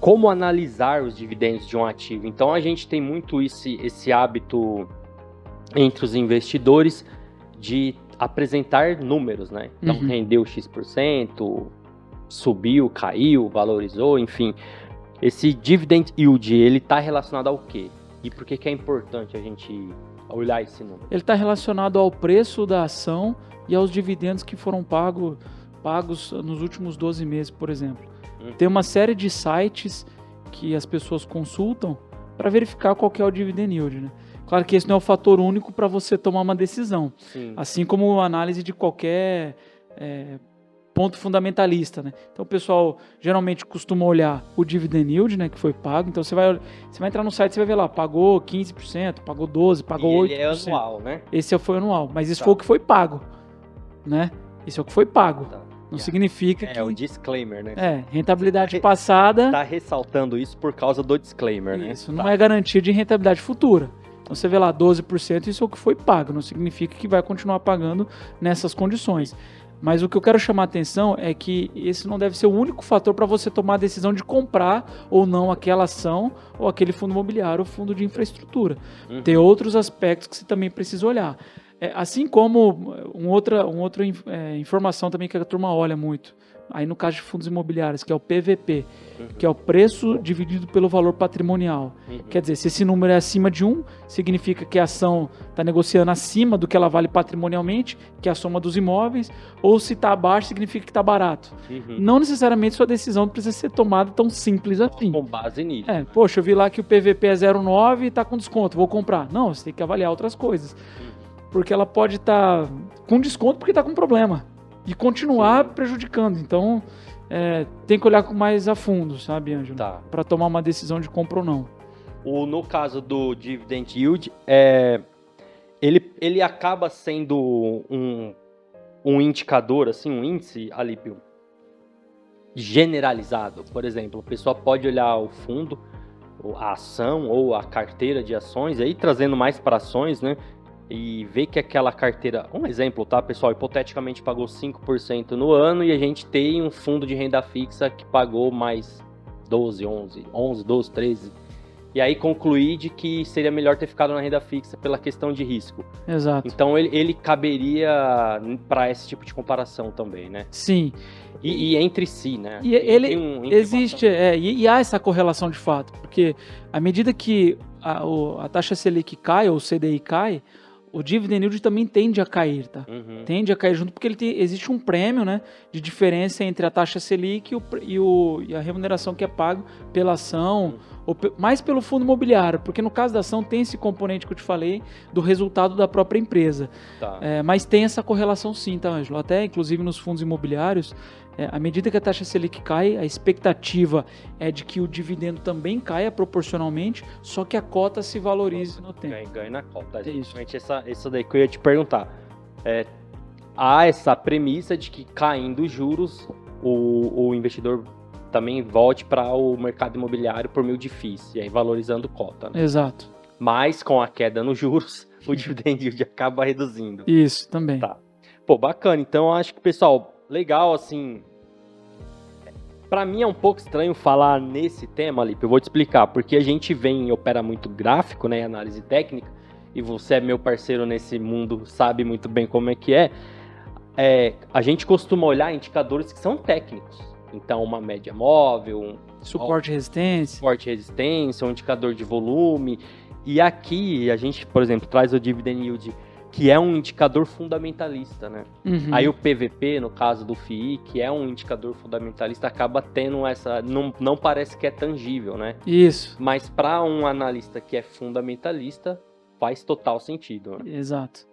como analisar os dividendos de um ativo. Então a gente tem muito esse hábito entre os investidores de apresentar números, né? Então rendeu X%, subiu, caiu, valorizou, enfim. Esse dividend yield, ele está relacionado ao quê? E por que é importante a gente olhar esse número? Ele está relacionado ao preço da ação e aos dividendos que foram pagos nos últimos 12 meses, por exemplo. Tem uma série de sites que as pessoas consultam para verificar qual que é o dividend yield, né? Claro que esse não é o fator único para você tomar uma decisão. Sim. Assim como a análise de qualquer ponto fundamentalista, né? Então o pessoal geralmente costuma olhar o dividend yield, né, que foi pago. Então você vai entrar no site, você vai ver lá, pagou 15%, pagou 12%, pagou 8%. Ele é anual, né? Esse foi anual, mas isso foi o que foi pago, né? Isso é o que foi pago. Não significa que... É o disclaimer, né? Rentabilidade passada... Tá ressaltando isso por causa do disclaimer, né? Isso não é garantia de rentabilidade futura. Então você vê lá 12%, isso é o que foi pago. Não significa que vai continuar pagando nessas condições. Mas o que eu quero chamar a atenção é que esse não deve ser o único fator para você tomar a decisão de comprar ou não aquela ação ou aquele fundo imobiliário ou fundo de infraestrutura. Tem outros aspectos que você também precisa olhar. Assim como uma outra informação também que a turma olha muito, aí no caso de fundos imobiliários, que é o PVP, que é o preço dividido pelo valor patrimonial. Quer dizer, se esse número é acima de 1, significa que a ação está negociando acima do que ela vale patrimonialmente, que é a soma dos imóveis, ou se está abaixo, significa que está barato. Não necessariamente sua decisão precisa ser tomada tão simples assim. Com base nisso. Poxa, eu vi lá que o PVP é 0,9 e está com desconto, vou comprar. Não, você tem que avaliar outras coisas. Porque ela pode estar com desconto porque está com problema. E continuar prejudicando. Então, tem que olhar mais a fundo, sabe, Ângelo? Para tomar uma decisão de compra ou não. No caso do dividend yield, ele acaba sendo um indicador, assim, um índice, Alípio, generalizado. Por exemplo, a pessoa pode olhar o fundo, a ação ou a carteira de ações, aí trazendo mais para ações, né? E ver que aquela carteira, um exemplo, tá, pessoal, hipoteticamente pagou 5% no ano e a gente tem um fundo de renda fixa que pagou mais 12, 13. E aí concluir de que seria melhor ter ficado na renda fixa pela questão de risco. Exato. Então ele caberia para esse tipo de comparação também, né? Sim. E entre si, né? E existe, e há essa correlação de fato, porque à medida que a taxa Selic cai ou o CDI cai, o dividend yield também tende a cair, tá? Tende a cair junto porque existe um prêmio, né, de diferença entre a taxa Selic e a remuneração que é pago pela ação, ou mais pelo fundo imobiliário, porque no caso da ação tem esse componente que eu te falei do resultado da própria empresa. Mas tem essa correlação sim, tá, Ângelo? Até inclusive nos fundos imobiliários, à medida que a taxa Selic cai, a expectativa é de que o dividendo também caia proporcionalmente, só que a cota se valorize no tempo. Ganha na cota. Exatamente essa daí que eu ia te perguntar. Há essa premissa de que caindo os juros, o investidor também volte para o mercado imobiliário por meio de FIIs, e aí valorizando cota, né? Exato. Mas com a queda nos juros, o dividend yield acaba reduzindo. Isso, também. Tá. Pô, bacana. Então, eu acho que, pessoal, legal, assim... Para mim é um pouco estranho falar nesse tema, Lipe, eu vou te explicar, porque a gente opera muito gráfico, né, análise técnica, e você é meu parceiro nesse mundo, sabe muito bem como é que é. A gente costuma olhar indicadores que são técnicos. Então, uma média móvel, suporte e resistência, um indicador de volume. E aqui a gente, por exemplo, traz o dividend yield, que é um indicador fundamentalista, né? Aí o PVP, no caso do FII, que é um indicador fundamentalista, acaba tendo essa... Não parece que é tangível, né? Isso. Mas para um analista que é fundamentalista, faz total sentido, né? Exato.